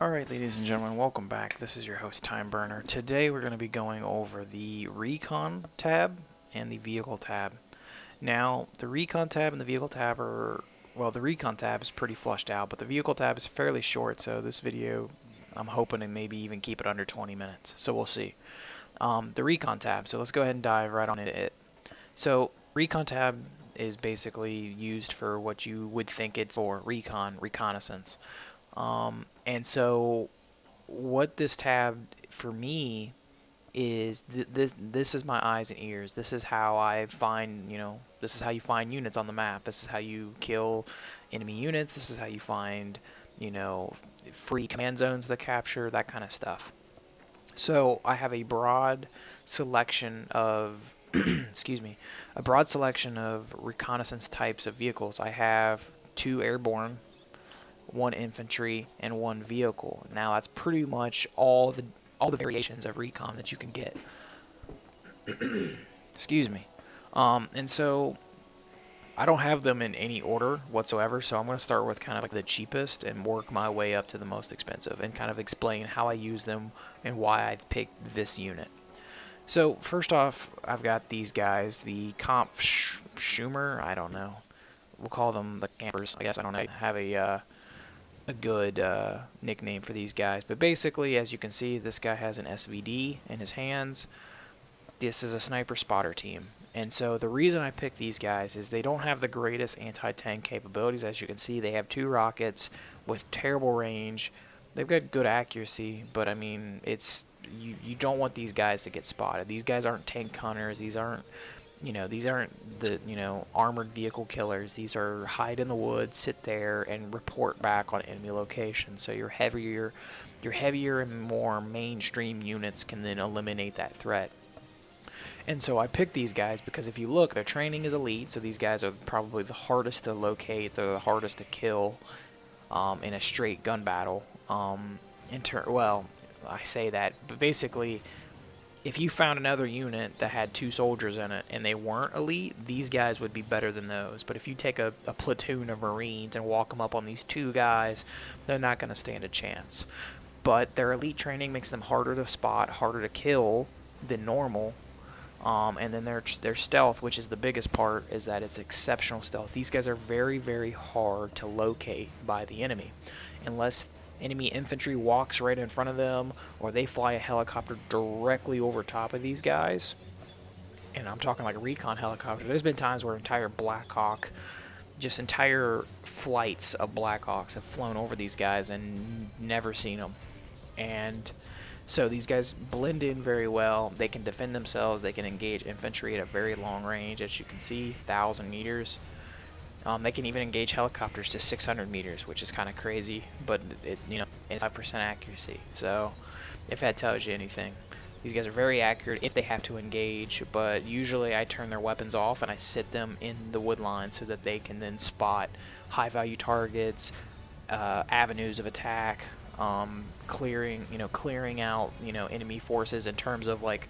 Alright, ladies and gentlemen, welcome back. This is your host, Time Burner. Today we're going to be going over the Recon tab and the Vehicle tab. Now, the Recon tab and the Vehicle tab are, well, the Recon tab is pretty flushed out, but the Vehicle tab is fairly short, so this video, I'm hoping to maybe even keep it under 20 minutes, so we'll see. The Recon tab, so let's go ahead and dive right on into it. So, Recon tab is basically used for what you would think it's for, reconnaissance. And so what this tab for me is this is my eyes and ears. This is how I find, this is how you find units on the map. This is how you kill enemy units. This is how you find, free command zones to capture, that kind of stuff. So I have a broad selection of excuse me, a broad selection of reconnaissance types of vehicles. I have 2 airborne, 1 infantry, and 1 vehicle. Now that's pretty much all the variations of recon that you can get. Excuse me. And so I don't have them in any order whatsoever, so I'm going to start with kind of like the cheapest and work my way up to the most expensive and kind of explain how I use them and why I've picked this unit. So first off, I've got these guys, the Schumer, I don't know. We'll call them the campers. I guess I don't know. Have a good nickname for these guys. But basically, as you can see, this guy has an SVD in his hands. This is a sniper spotter team. And so the reason I picked these guys is they don't have the greatest anti-tank capabilities. As you can see, they have 2 rockets with terrible range. They've got good accuracy, but I mean, you don't want these guys to get spotted. These guys aren't tank hunters. These aren't the armored vehicle killers. These are hide in the woods, sit there, and report back on enemy locations. So your heavier and more mainstream units can then eliminate that threat. And so I picked these guys because if you look, their training is elite. So these guys are probably the hardest to locate. They're the hardest to kill in a straight gun battle. Well, I say that, but basically, if you found another unit that had 2 soldiers in it and they weren't elite, these guys would be better than those. But if you take a platoon of Marines and walk them up on these 2 guys, they're not going to stand a chance. But their elite training makes them harder to spot, harder to kill than normal. And then their stealth, which is the biggest part, is that it's exceptional stealth. These guys are very, very hard to locate by the enemy. Unless enemy infantry walks right in front of them, or they fly a helicopter directly over top of these guys. And I'm talking like a recon helicopter. There's been times where entire flights of Blackhawks have flown over these guys and never seen them. And so these guys blend in very well. They can defend themselves. They can engage infantry at a very long range, as you can see, 1,000 meters. They can even engage helicopters to 600 meters, which is kind of crazy, but it's 5% accuracy. So if that tells you anything, these guys are very accurate if they have to engage, but usually I turn their weapons off and I sit them in the wood line so that they can then spot high-value targets, avenues of attack, clearing out enemy forces in terms of like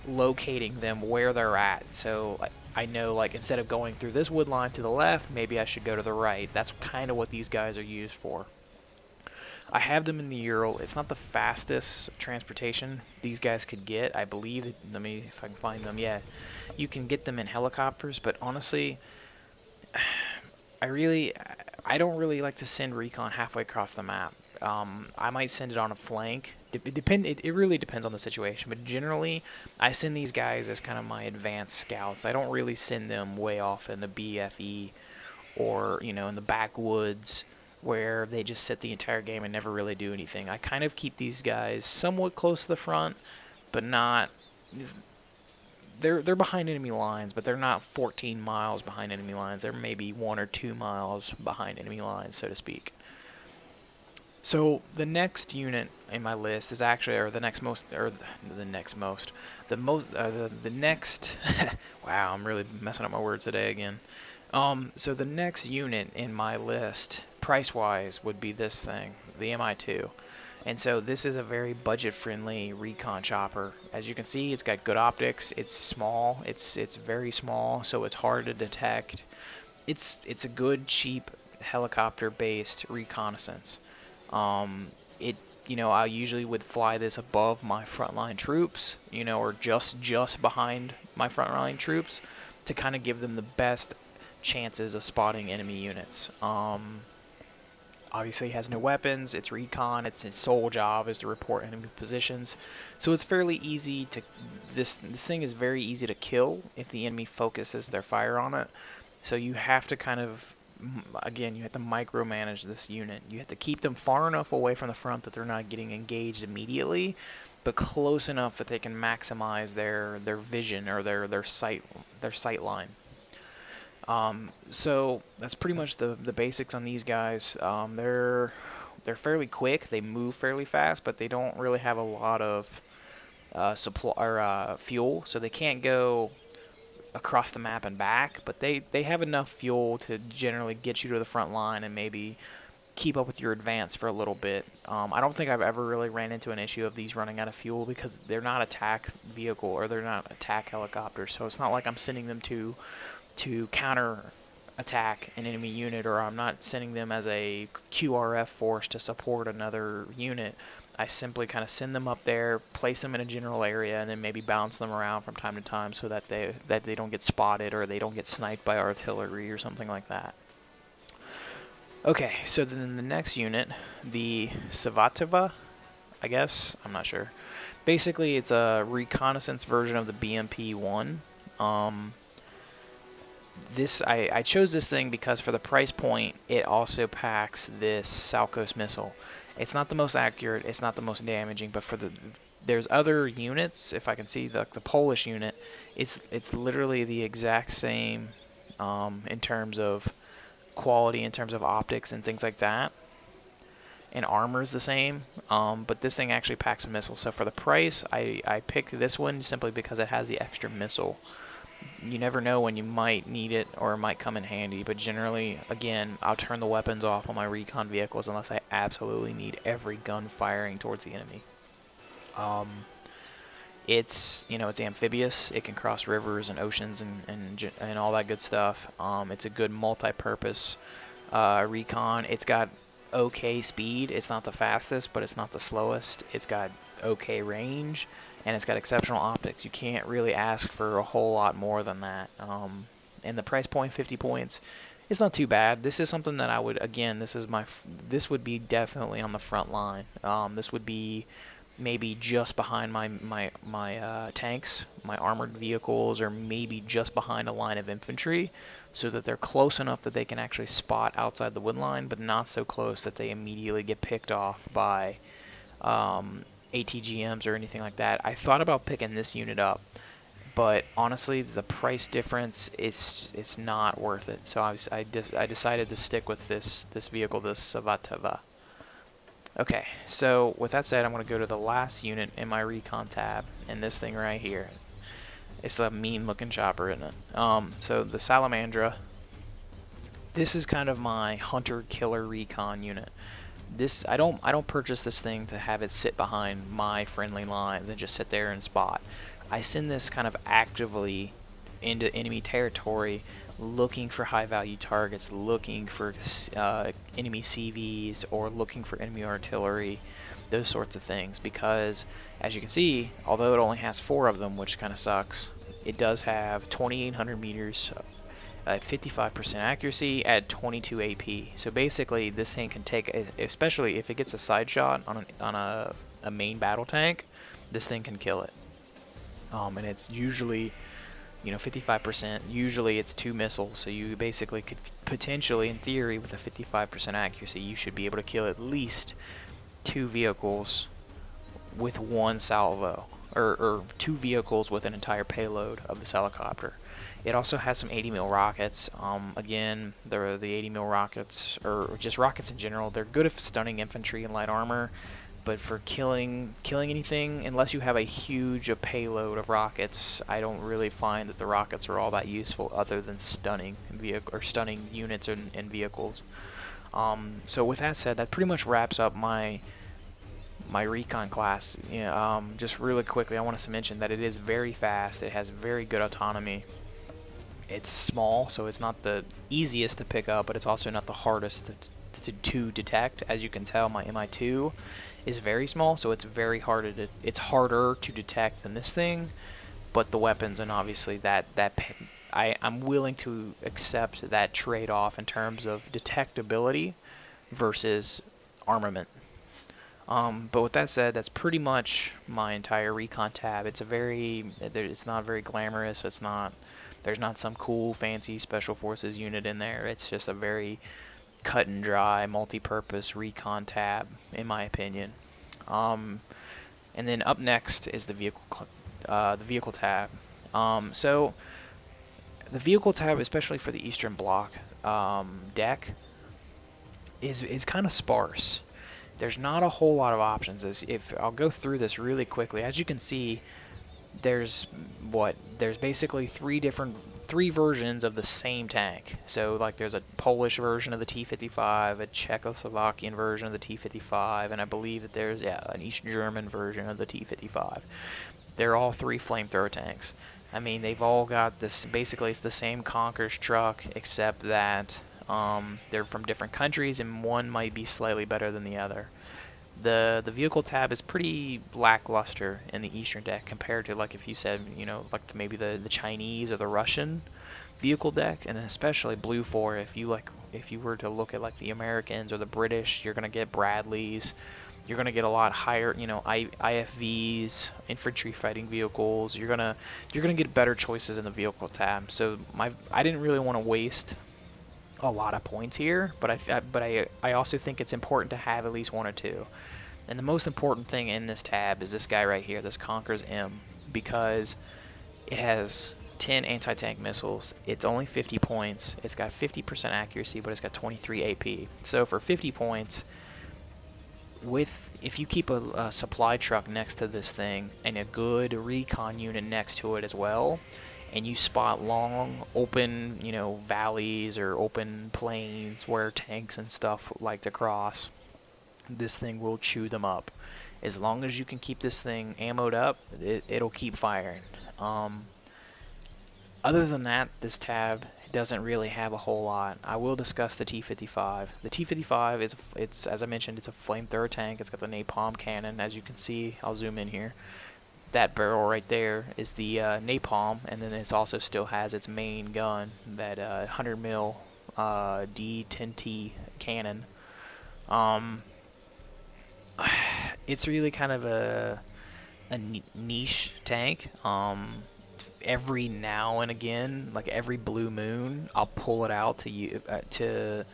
locating them where they're at. So I know, like, instead of going through this wood line to the left, maybe I should go to the right. That's kind of what these guys are used for. I have them in the Ural. It's not the fastest transportation these guys could get, I believe. Let me, if I can find them. Yeah, you can get them in helicopters, but honestly, I don't really like to send recon halfway across the map. I might send it on a flank. It really depends on the situation, but generally, I send these guys as kind of my advanced scouts. I don't really send them way off in the BFE or in the backwoods where they just sit the entire game and never really do anything. I kind of keep these guys somewhat close to the front, but not. They're behind enemy lines, but they're not 14 miles behind enemy lines. They're maybe 1 or 2 miles behind enemy lines, so to speak. So the next unit in my list is actually, or the next most, or the next most, the next. Wow, I'm really messing up my words today again. So the next unit in my list, price-wise, would be this thing, the MI2. And so this is a very budget-friendly recon chopper. As you can see, it's got good optics. It's small. It's very small, so it's hard to detect. It's a good, cheap helicopter-based reconnaissance. it, I usually would fly this above my frontline troops, or just behind my frontline troops to kind of give them the best chances of spotting enemy units. Obviously, it has no weapons. It's recon. Its sole job is to report enemy positions, so it's fairly easy to. This thing is very easy to kill if the enemy focuses their fire on it. So you have to kind of, again, you have to micromanage this unit. You have to keep them far enough away from the front that they're not getting engaged immediately, but close enough that they can maximize their vision or their sight line. So that's pretty much the basics on these guys. They're fairly quick. They move fairly fast, but they don't really have a lot of supply or fuel, so they can't go across the map and back. But they have enough fuel to generally get you to the front line and maybe keep up with your advance for a little bit. I don't think I've ever really ran into an issue of these running out of fuel because they're not attack vehicle or they're not attack helicopters. So it's not like I'm sending them to counter attack an enemy unit, or I'm not sending them as a QRF force to support another unit. I simply kind of send them up there, place them in a general area, and then maybe bounce them around from time to time so that they don't get spotted or they don't get sniped by artillery or something like that. Okay, so then the next unit, the Savativa, I guess, I'm not sure. Basically, it's a reconnaissance version of the BMP-1. I chose this thing because for the price point, it also packs this Salkos missile. It's not the most accurate, it's not the most damaging, but there's other units. If I can see the Polish unit, it's literally the exact same in terms of quality, in terms of optics and things like that. And armor is the same, but this thing actually packs a missile. So for the price, I picked this one simply because it has the extra missile. You never know when you might need it or it might come in handy, but generally, again, I'll turn the weapons off on my recon vehicles unless I absolutely need every gun firing towards the enemy. It's amphibious. It can cross rivers and oceans and all that good stuff. It's a good multi-purpose recon. It's got okay speed. It's not the fastest, but it's not the slowest. It's got okay range, and it's got exceptional optics. You can't really ask for a whole lot more than that. And the price point, 50 points, it's not too bad. This is something that I would, again, this would be definitely on the front line. This would be maybe just behind my tanks, my armored vehicles, or maybe just behind a line of infantry, so that they're close enough that they can actually spot outside the wood line, but not so close that they immediately get picked off by ATGMs or anything like that. I thought about picking this unit up, but honestly, the price difference it's not worth it. So I decided to stick with this vehicle, this Savativa. Okay, so with that said, I'm going to go to the last unit in my recon tab, and this thing right here. It's a mean-looking chopper, isn't it? So the Salamandra. This is kind of my hunter-killer recon unit. I don't purchase this thing to have it sit behind my friendly lines and just sit there and spot. I send this kind of actively into enemy territory, looking for high-value targets, looking for enemy CVs, or looking for enemy artillery, those sorts of things. Because, as you can see, although it only has 4 of them, which kind of sucks, it does have 2,800 meters at 55% accuracy at 22 AP. So basically, this thing can take, especially if it gets a side shot on a main battle tank, this thing can kill it. And it's usually, 55%. Usually it's 2 missiles, so you basically could potentially, in theory, with a 55% accuracy, you should be able to kill at least 2 vehicles with 1 salvo, or 2 vehicles with an entire payload of this helicopter. It also has some 80 mil rockets. Again, the 80 mil rockets, or just rockets in general, they're good at stunning infantry and light armor. But for killing anything, unless you have a huge payload of rockets, I don't really find that the rockets are all that useful, other than stunning units and vehicles. So with that said, that pretty much wraps up my recon class. Just really quickly, I want to mention that it is very fast. It has very good autonomy. It's small, so it's not the easiest to pick up, but it's also not the hardest to detect. As you can tell, my MI2 is very small, so it's harder to detect than this thing. But the weapons, and obviously I'm willing to accept that trade-off in terms of detectability versus armament. But with that said, that's pretty much my entire recon tab. It's not very glamorous. There's not some cool fancy special forces unit in there. It's just a very cut and dry multi-purpose recon tab, in my opinion. And then up next is the vehicle tab. So the vehicle tab, especially for the Eastern Bloc deck, is kind of sparse. There's not a whole lot of options. If I'll go through this really quickly, as you can see, there's basically three versions of the same tank. So like there's a Polish version of the T-55, a Czechoslovakian version of the T-55, and I believe that there's an East German version of the T-55. They're all three flamethrower tanks. I mean, they've all got this. Basically, it's the same Conquer's truck, except that they're from different countries, and one might be slightly better than the other. The vehicle tab is pretty lackluster in the Eastern deck compared to, like, if you said, like maybe the Chinese or the Russian vehicle deck, and then especially Blue 4. If you were to look at like the Americans or the British, you're gonna get Bradleys. You're gonna get a lot higher, IFVs, infantry fighting vehicles. You're gonna get better choices in the vehicle tab. So I didn't really want to waste a lot of points here, but I also think it's important to have at least one or two. And the most important thing in this tab is this guy right here, this Conquer's M, because it has 10 anti-tank missiles. It's only 50 points. It's got 50% accuracy, but it's got 23 AP. So for 50 points, if you keep a supply truck next to this thing and a good recon unit next to it as well, and you spot long open valleys or open plains where tanks and stuff like to cross, this thing will chew them up. As long as you can keep this thing ammoed up, it'll keep firing. Other than that, this tab doesn't really have a whole lot. I will discuss the T-55. The T-55 it's as I mentioned, it's a flamethrower tank. It's got the napalm cannon, as you can see. I'll zoom in here. That barrel right there is the napalm, and then it also still has its main gun, that 100 mil D10T cannon. It's really kind of a niche tank. Every now and again, like every blue moon, I'll pull it out to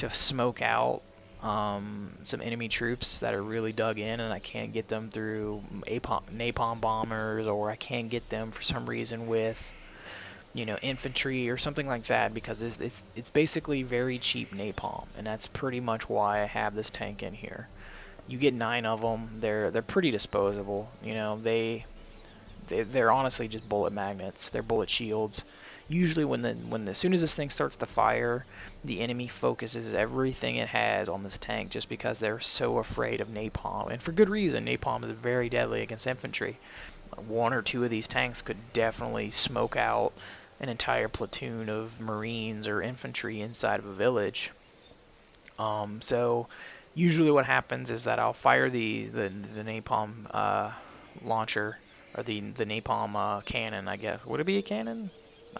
smoke out some enemy troops that are really dug in, and I can't get them through napalm bombers, or I can't get them for some reason with infantry or something like that, because it's basically very cheap napalm, and that's pretty much why I have this tank in here. You get 9 of them. They're pretty disposable. They're honestly just bullet magnets. They're bullet shields. Usually as soon as this thing starts to fire, the enemy focuses everything it has on this tank, just because they're so afraid of napalm. And for good reason. Napalm is very deadly against infantry. 1 or 2 of these tanks could definitely smoke out an entire platoon of Marines or infantry inside of a village. So usually what happens is that I'll fire the napalm launcher, or the napalm cannon, I guess. Would it be a cannon?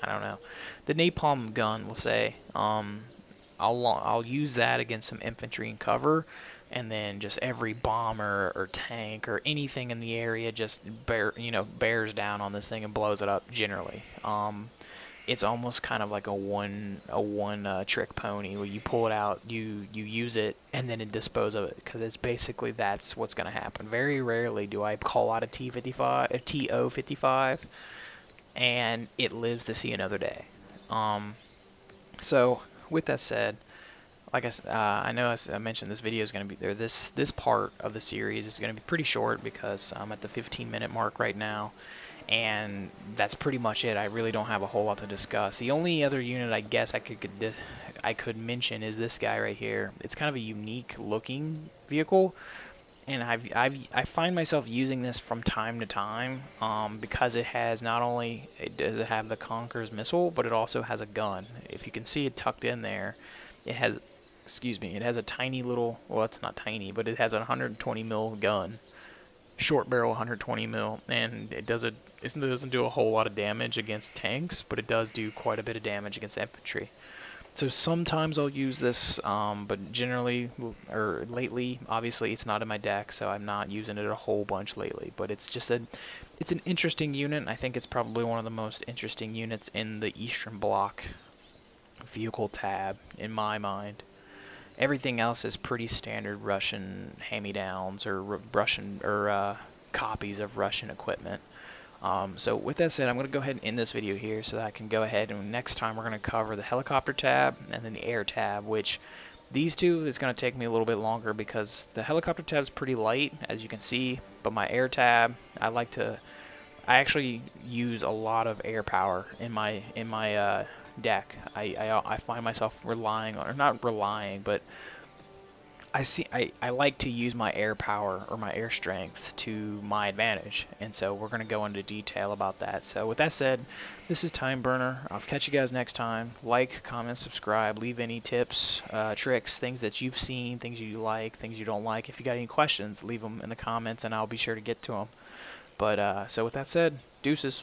I don't know. The napalm gun, we'll say. I'll use that against some infantry and cover, and then just every bomber or tank or anything in the area just bears down on this thing and blows it up. Generally, it's almost kind of like a one trick pony, where you pull it out, you use it, and then dispose of it, because it's basically that's what's going to happen. Very rarely do I call out a TO-55 and it lives to see another day. So with that said, I know as I mentioned, this video is going to be there. This part of the series is going to be pretty short, because I'm at the 15-minute mark right now. And that's pretty much it. I really don't have a whole lot to discuss. The only other unit I guess I could mention is this guy right here. It's kind of a unique looking vehicle, and I find myself using this from time to time, because it has not only does it have the Conqueror's missile, but it also has a gun. If you can see it tucked in there, it has excuse me, it has a tiny little, well, it's not tiny, but it has a 120 mil gun, short barrel 120 mil, and it doesn't do a whole lot of damage against tanks, but it does do quite a bit of damage against infantry. So sometimes I'll use this, but generally, or lately, obviously it's not in my deck, so I'm not using it a whole bunch lately. But it's an interesting unit. I think it's probably one of the most interesting units in the Eastern Bloc vehicle tab, in my mind. Everything else is pretty standard Russian hand-me-downs or Russian or copies of Russian equipment. So with that said, I'm going to go ahead and end this video here so that I can go ahead and next time we're going to cover the helicopter tab and then the air tab, which these two is going to take me a little bit longer because the helicopter tab is pretty light, as you can see, but my air tab, I actually use a lot of air power in my deck. I find myself relying on, or not relying, but I like to use my air power or my air strength to my advantage, and so we're going to go into detail about that. So with that said, this is Time Burner. I'll catch you guys next time. Like, comment, subscribe, leave any tips, tricks, things that you've seen, things you like, things you don't like. If you got any questions, leave them in the comments and I'll be sure to get to them. But so with that said, deuces.